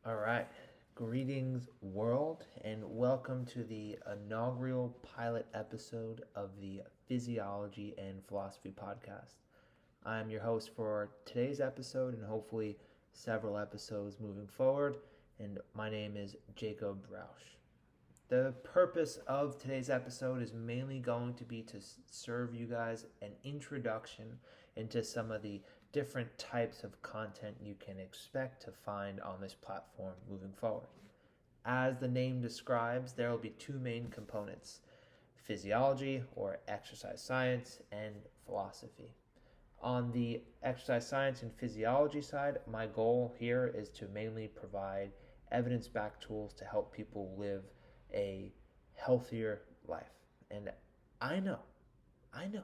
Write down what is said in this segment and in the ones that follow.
All right. Greetings, world, and welcome to the inaugural pilot episode of the Physiology and Philosophy podcast. I'm your host for today's episode and hopefully several episodes moving forward, and my name is Jacob Rausch. The purpose of today's episode is mainly going to be to serve you guys an introduction into some of the different types of content you can expect to find on this platform moving forward. As the name describes, there will be two main components: physiology or exercise science and philosophy. On the exercise science and physiology side, my goal here is to mainly provide evidence backed tools to help people live a healthier life. And I know, I know,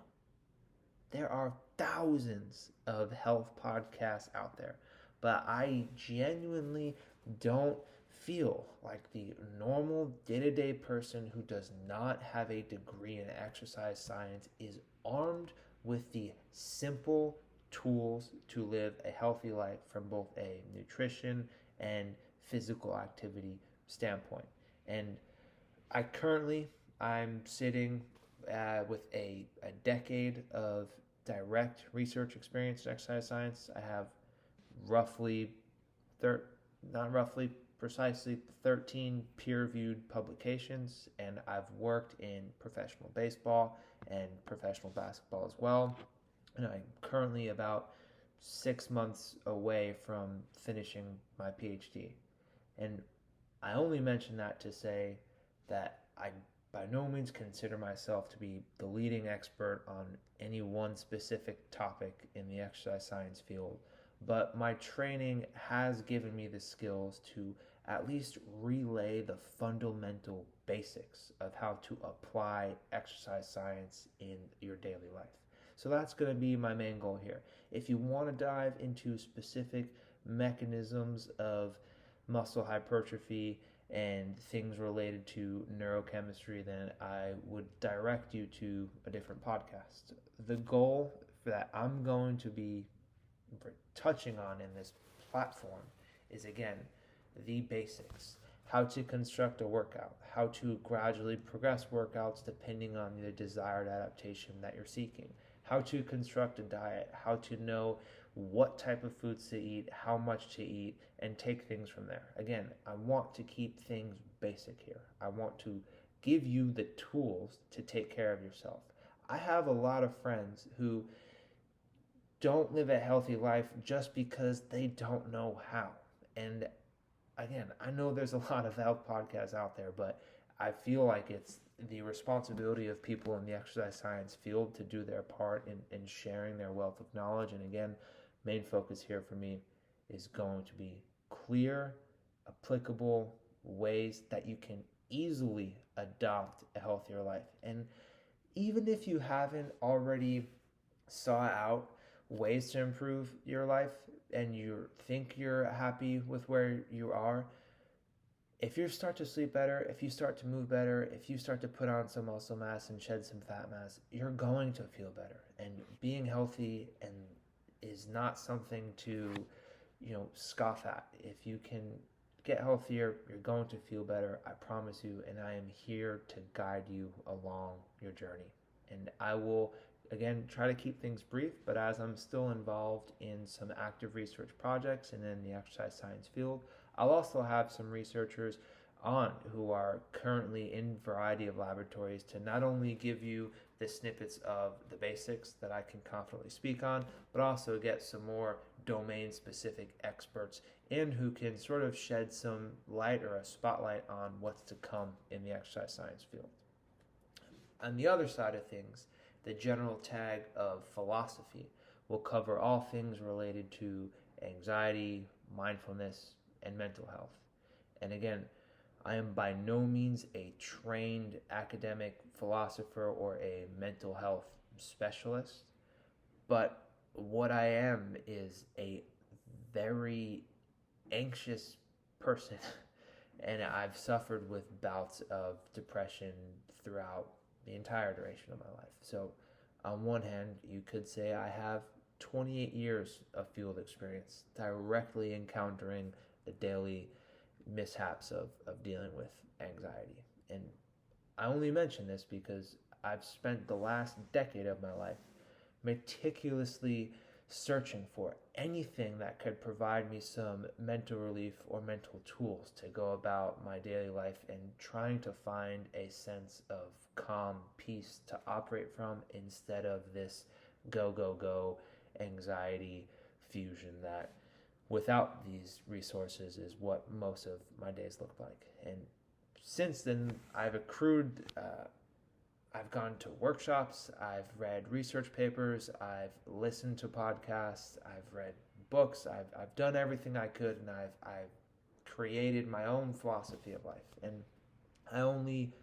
there are thousands of health podcasts out there, but I genuinely don't feel like the normal day to day person who does not have a degree in exercise science is armed with the simple tools to live a healthy life from both a nutrition and physical activity standpoint. And I'm sitting with a decade of direct research experience in exercise science. I have roughly, not roughly, precisely 13 peer-reviewed publications, and I've worked in professional baseball and professional basketball as well. And I'm currently about 6 months away from finishing my PhD. And I only mention that to say that I by no means consider myself to be the leading expert on any one specific topic in the exercise science field, but my training has given me the skills to at least relay the fundamental basics of how to apply exercise science in your daily life. So that's going to be my main goal here. If you want to dive into specific mechanisms of muscle hypertrophy and things related to neurochemistry, then I would direct you to a different podcast. The goal that I'm going to be touching on in this platform is, again, the basics: how to construct a workout, how to gradually progress workouts depending on the desired adaptation that you're seeking, how to construct a diet, how to know what type of foods to eat, how much to eat, and take things from there. Again, I want to keep things basic here. I want to give you the tools to take care of yourself. I have a lot of friends who don't live a healthy life just because they don't know how. And again, I know there's a lot of health podcasts out there, but I feel like it's the responsibility of people in the exercise science field to do their part in sharing their wealth of knowledge. And again, main focus here for me is going to be clear, applicable ways that you can easily adopt a healthier life. And even if you haven't already sought out ways to improve your life and you think you're happy with where you are, if you start to sleep better, if you start to move better, if you start to put on some muscle mass and shed some fat mass, you're going to feel better. And being healthy and is not something to, scoff at. If you can get healthier, you're going to feel better. I promise you, and I am here to guide you along your journey. And I will, again, try to keep things brief, but as I'm still involved in some active research projects and in the exercise science field, I'll also have some researchers on who are currently in a variety of laboratories to not only give you the snippets of the basics that I can confidently speak on, but also get some more domain specific experts in who can sort of shed some light or a spotlight on what's to come in the exercise science field. On the other side of things, the general tag of philosophy will cover all things related to anxiety, mindfulness, and mental health. And again, I am by no means a trained academic philosopher or a mental health specialist, but what I am is a very anxious person, and I've suffered with bouts of depression throughout the entire duration of my life. So, on one hand, you could say I have 28 years of field experience directly encountering the daily mishaps of dealing with anxiety. And I only mention this because I've spent the last decade of my life meticulously searching for anything that could provide me some mental relief or mental tools to go about my daily life, and trying to find a sense of calm peace to operate from instead of this go, go, go anxiety fusion that without these resources is what most of my days look like. And since then, I've gone to workshops, I've read research papers, I've listened to podcasts, I've read books, I've done everything I could, and I've created my own philosophy of life. And I only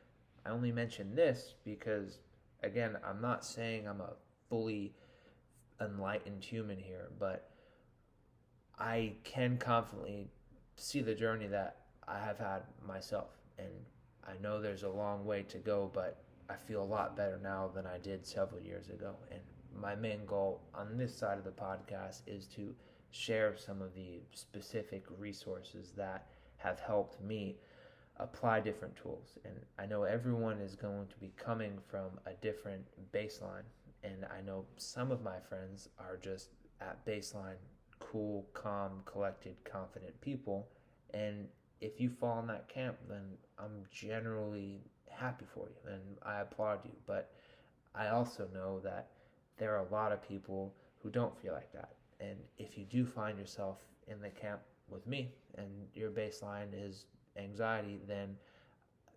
I only mention this because, again, I'm not saying I'm a fully enlightened human here, but I can confidently see the journey that I have had myself. And I know there's a long way to go, but I feel a lot better now than I did several years ago. And my main goal on this side of the podcast is to share some of the specific resources that have helped me apply different tools. And I know everyone is going to be coming from a different baseline. And I know some of my friends are just at baseline cool, calm, collected, confident people. And if you fall in that camp, then I'm generally happy for you and I applaud you. But I also know that there are a lot of people who don't feel like that. And if you do find yourself in the camp with me and your baseline is anxiety, then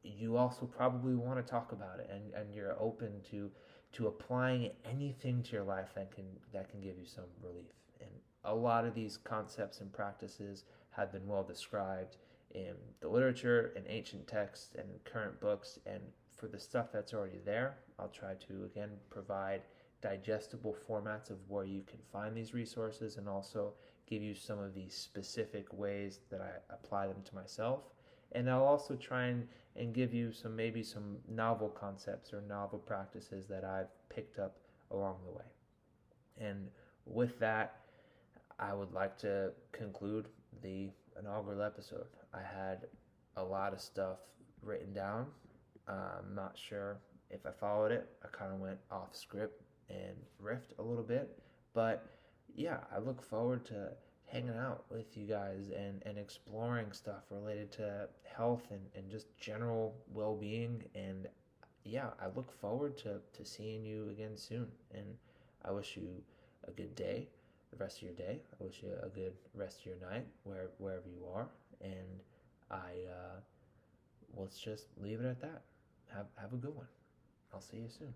you also probably want to talk about it, and you're open to applying anything to your life that can give you some relief. And a lot of these concepts and practices have been well described in the literature, in ancient texts, and current books. And for the stuff that's already there, I'll try to again provide digestible formats of where you can find these resources, and also give you some of these specific ways that I apply them to myself. And I'll also try and give you maybe some novel concepts or novel practices that I've picked up along the way. And with that, I would like to conclude the inaugural episode. I had a lot of stuff written down. I'm not sure if I followed it. I kind of went off script and riffed a little bit. But yeah, I look forward to hanging out with you guys and exploring stuff related to health and just general well-being. And yeah, I look forward to seeing you again soon. And I wish you a good day, the rest of your day. I wish you a good rest of your night, wherever you are. And let's just leave it at that. Have a good one. I'll see you soon.